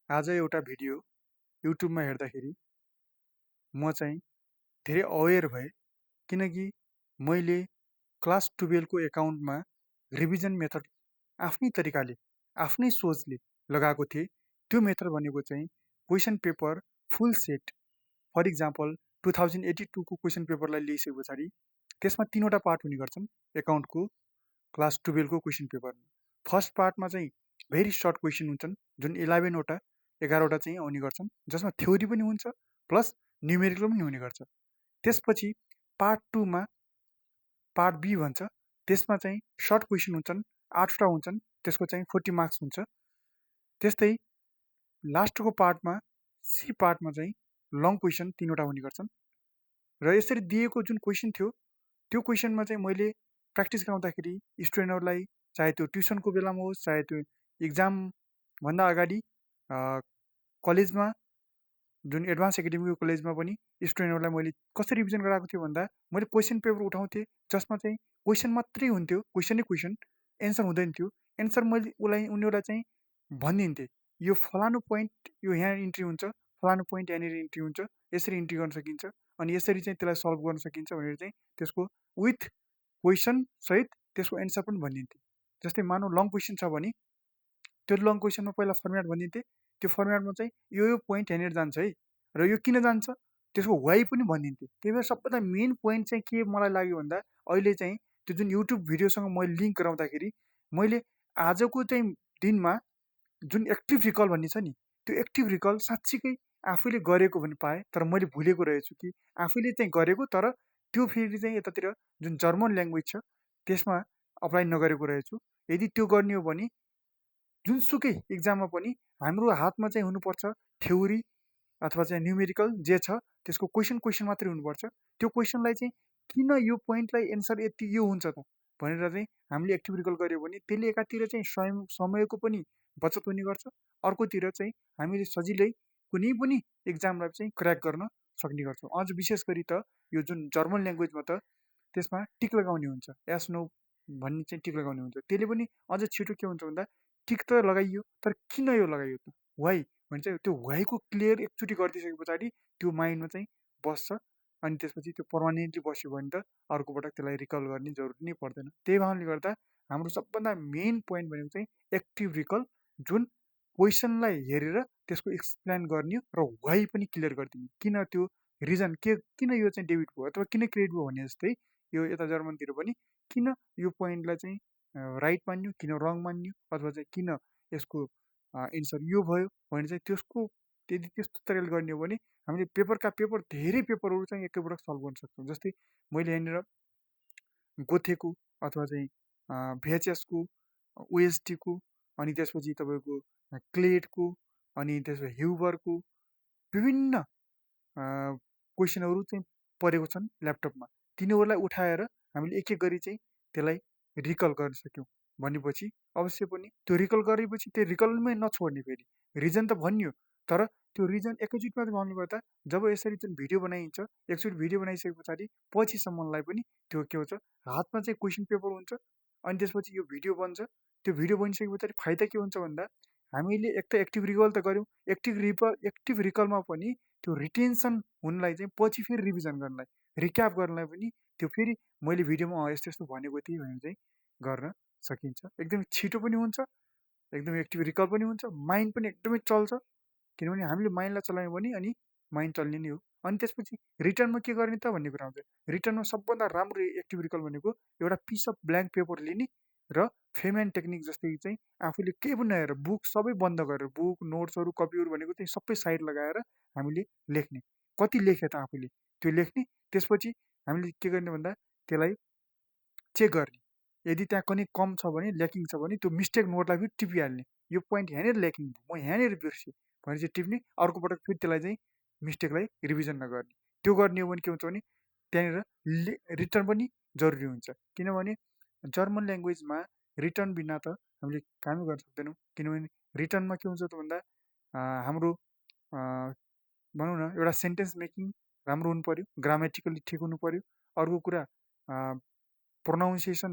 आज एउटा भिडियो युट्युबमा हेर्दाखेरि म चाहिँ धेरै अवेर भएँ, किनकि मैले क्लास 12 को एकाउन्टमा रिभिजन मेथड आफ्नै तरिकाले आफ्नै सोचले लगाएको थिएँ। त्यो मेथड भनेको चाहिँ question paper full set. For example 2082 को क्वेसन पेपरलाई लिइसके पछाडि त्यसमा 3वटा पार्ट हुने गर्छन् एकाउन्टको क्लास 12 को क्वेसन पेपरमा। फर्स्ट पार्टमा चाहिँ भेरी सर्ट क्वेसन हुन्छन्, जुन 11वटा 11वटा चाहिँ आउने गर्छन्, जसमा थ्योरी पनि हुन्छ प्लस न्युमेरिकल पनि हुने गर्छ। त्यसपछि पार्ट 2 मा पार्ट बी भन्छ, त्यसमा चाहिँ सर्ट क्वेसन हुन्छन्, 8वटा हुन्छन्, त्यसको चाहिँ 40 मार्क्स हुन्छ। त्यस्तै लास्टको पार्टमा सी पार्टमा चाहिँ लङ क्वेसन 3वटा हुने गर्छन्। र यसरी दिएको जुन क्वेसन थियो त्यो क्वेसनमा चाहिँ मैले प्र्याक्टिस गराउँदाखेरि स्टुडेन्टहरूलाई, चाहे त्यो ट्युसनको बेलामा होस्, चाहे त्यो इक्जामभन्दा अगाडि कलेजमा, जुन एडभान्स एकाडेमिक कलेजमा पनि स्टुडेन्टहरूलाई मैले कसरी रिभिजन गराएको थिएँ भन्दा मैले क्वेसन पेपर उठाउँथेँ जसमा चाहिँ क्वेसन मात्रै हुन्थ्यो, क्वेसनै क्वेसन, एन्सर हुँदैन थियो। एन्सर मैले उनीहरूलाई चाहिँ भनिदिन्थेँ, यो फलानु पोइन्ट यो यहाँ इन्ट्री हुन्छ, फलानु पोइन्ट यहाँनिर इन्ट्री हुन्छ, यसरी इन्ट्री गर्न सकिन्छ, अनि यसरी चाहिँ त्यसलाई सल्भ गर्न सकिन्छ भनेर चाहिँ त्यसको विथ क्वेसन सहित त्यसको एन्सर पनि भनिदिन्थेँ। जस्तै मानौँ लङ क्वेसन छ भने त्यो लङ क्वेसनमा पहिला फर्मेट भनिदिन्थेँ, त्यो फर्मेटमा चाहिँ यो पोइन्ट यहाँनिर जान्छ है, र यो किन जान्छ त्यसको वाइ पनि भनिदिन्थेँ। त्यही भएर सबभन्दा मेन पोइन्ट चाहिँ के मलाई लाग्यो भन्दा अहिले चाहिँ त्यो जुन युट्युब भिडियोसँग मैले लिङ्क गराउँदाखेरि मैले आजको चाहिँ दिनमा जुन एक्टिभ रिकल भन्ने छ नि, त्यो एक्टिभ रिकल साँच्चीकै आफैले गरेको भने पाएँ, तर मैले भुलेको रहेछु कि आफैले चाहिँ गरेको, तर त्यो फेरि चाहिँ यतातिर जुन जर्मन ल्याङ्ग्वेज छ त्यसमा अप्लाई नगरेको रहेछु। यदि त्यो गर्ने हो भने जुनसुकै इक्जाममा पनि हाम्रो हातमा चाहिँ हुनुपर्छ थ्योरी अथवा चाहिँ न्युमेरिकल जे छ त्यसको क्वेसन मात्रै हुनुपर्छ। त्यो क्वेसनलाई चाहिँ किन यो पोइन्टलाई एन्सर यति यो हुन्छ त भनेर चाहिँ हामीले एक्टिभ रिकल गऱ्यो भने त्यसले एकातिर चाहिँ समयको पनि बचत हुने गर्छ, अर्कोतिर चाहिँ हामीले सजिलै कुनै पनि इक्जामलाई चाहिँ क्र्याक गर्न सक्ने गर्छौँ। अझ विशेष गरी त यो जुन जर्मन ल्याङ्ग्वेजमा त त्यसमा टिक लगाउने हुन्छ, एस नो भन्ने चाहिँ टिक लगाउने हुन्छ। त्यसले पनि अझ छिटो के हुन्छ भन्दा टिक त लगाइयो, तर किन यो लगाइयो त, वाइ भने चाहिँ त्यो वाइको क्लियर एकचोटि गरिदिइसके पछाडि त्यो माइन्डमा चाहिँ बस्छ, अनि त्यसपछि त्यो पर्मानेन्टली बस्यो भने त अर्को पटक त्यसलाई रिकल गर्ने जरुरी नै पर्दैन। त्यही कारणले गर्दा हाम्रो सबभन्दा मेन पोइन्ट भनेको चाहिँ एक्टिभ रिकल, जुन क्वेसनलाई हेरेर त्यसको एक्सप्लेन गर्ने र वाइ पनि क्लियर गरिदिने, किन त्यो रिजन के, किन यो चाहिँ डेबिट भयो अथवा किन क्रेडिट भयो भने जस्तै यो यता जर्मनतिर पनि किन यो पोइन्टलाई चाहिँ राइट मान्यो, किन रङ मान्यो, अथवा चाहिँ किन यसको एन्सर यो भयो भने चाहिँ त्यसको यदि त्यस्तो तरिकाले गर्ने हो भने हामीले पेपरका पेपर धेरै पेपरहरू चाहिँ एकैपटक सल्भ गर्न सक्छौँ। जस्तै मैले यहाँनिर गोथेको अथवा चाहिँ भिएचएसको, ओएसटीको, अनि त्यसपछि तपाईँको क्लेडको, अनि त्यसपछि ह्युबरको विभिन्न क्वेसनहरू चाहिँ परेको छन् ल्यापटपमा। तिनीहरूलाई उठाएर हामीले एक एक गरी चाहिँ त्यसलाई रिकल गर्न सक्यौँ भनेपछि अवश्य पनि त्यो रिकल गरेपछि त्यो रिकलमै नछोड्ने, फेरि रिजन त भनियो, तर त्यो रिजन एकैचोटिमा भन्नुपर्दा जब यसरी जुन भिडियो बनाइन्छ, एकचोटि भिडियो बनाइसके पछाडि पछिसम्मलाई पनि त्यो के हुन्छ, हातमा चाहिँ क्वेसन पेपर हुन्छ, अनि त्यसपछि यो भिडियो बन्छ। त्यो भिडियो बनिसके पछाडि फाइदा के हुन्छ भन्दा हामीले एक त एक्टिभ रिकल त गऱ्यौँ, एक्टिभ रिकलमा पनि त्यो रिटेन्सन हुनलाई चाहिँ पछि फेरि रिभिजन गर्नलाई, रिक्याप गर्नलाई पनि त्यो फेरि मैले भिडियोमा यस्तो यस्तो भनेको थिएँ भनेर चाहिँ गर्न सकिन्छ। एकदमै छिटो पनि हुन्छ, एकदमै एक्टिभ रिकल पनि हुन्छ, माइन्ड पनि एकदमै चल्छ, किनभने हामीले माइन्डलाई चलायौँ भने अनि माइन्ड चल्ने नै हो। अनि त्यसपछि रिटर्नमा के गर्ने त भन्ने कुरा आउँछ। रिटर्नमा सबभन्दा राम्रो एक्टिभ रिकल भनेको एउटा पिस अफ ब्ल्याङ्क पेपर लिने र फेमन टेक्निक जस्तै चाहिँ आफूले केही पनि नहेरेर बुक सबै बन्द गरेर, बुक नोट्सहरू कपीहरू भनेको चाहिँ सबै साइड लगाएर हामीले लेख्ने, कति लेखे त आफूले त्यो लेख्ने। त्यसपछि हामीले के गर्ने भन्दा त्यसलाई चेक गर्ने, यदि त्यहाँ कुनै कम छ भने, ल्याकिङ छ भने त्यो मिस्टेक नोटलाई फेरि टिपिहाल्ने, यो पोइन्ट यहाँनिर ल्याकिङ भयो, म यहाँनिर बिर्सेँ भनेर चाहिँ टिप्ने, अर्को पटक फेरि त्यसलाई चाहिँ मिस्टेकलाई रिभिजन नगर्ने। त्यो गर्ने हो भने के हुन्छ भने त्यहाँनिर रिटर्न पनि जरुरी हुन्छ, किनभने जर्मन ल्याङ्ग्वेजमा रिटर्न बिना त हामीले कामै गर्न सक्दैनौँ। किनभने रिटर्नमा के हुन्छ त भन्दा हाम्रो भनौँ न एउटा सेन्टेन्स मेकिङ राम्रो हुनु पऱ्यो, ग्रामेटिकली ठिक हुनु पऱ्यो, अर्को कुरा प्रोनाउन्सिएसन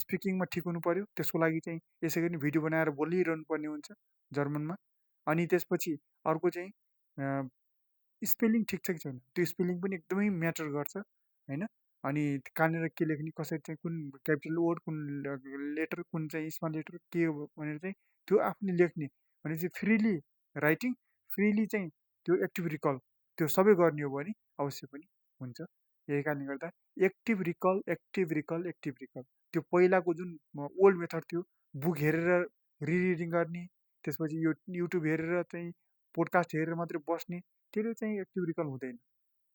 स्पिकिङमा ठिक हुनु पऱ्यो। त्यसको लागि चाहिँ यसै गरी भिडियो बनाएर बोलिरहनु पर्ने हुन्छ जर्मनमा। अनि त्यसपछि अर्को चाहिँ स्पेलिङ ठिक छ कि छैन, त्यो स्पेलिङ पनि एकदमै म्याटर गर्छ होइन। अनि कहाँनिर के लेख्ने, कसरी चाहिँ कुन क्यापिटल वर्ड, कुन लेटर, कुन चाहिँ स्मल लेटर के हो भनेर चाहिँ त्यो आफूले लेख्ने भने चाहिँ फ्रिली राइटिङ, फ्रिली चाहिँ त्यो एक्टिभ रिकल त्यो सबै गर्ने हो भने अवश्य पनि हुन्छ। यही कारणले गर्दा एक्टिभ रिकल, एक्टिभ रिकल, एक्टिभ रिकल, त्यो पहिलाको जुन ओल्ड मेथड थियो, बुक हेरेर रिडिङ गर्ने, त्यसपछि यो युट्युब हेरेर चाहिँ पोडकास्ट हेरेर मात्रै बस्ने, त्यसले चाहिँ एक्टिभ रिकल हुँदैन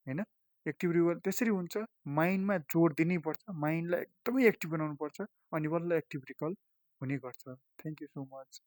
होइन। एक्टिभ रिकल त्यसरी हुन्छ, माइन्डमा जोड दिनै पर्छ, माइन्डलाई एकदमै एक्टिभ बनाउनु पर्छ, अनि बल्ल एक्टिभ रिकल हुने गर्छ। Thank you so much.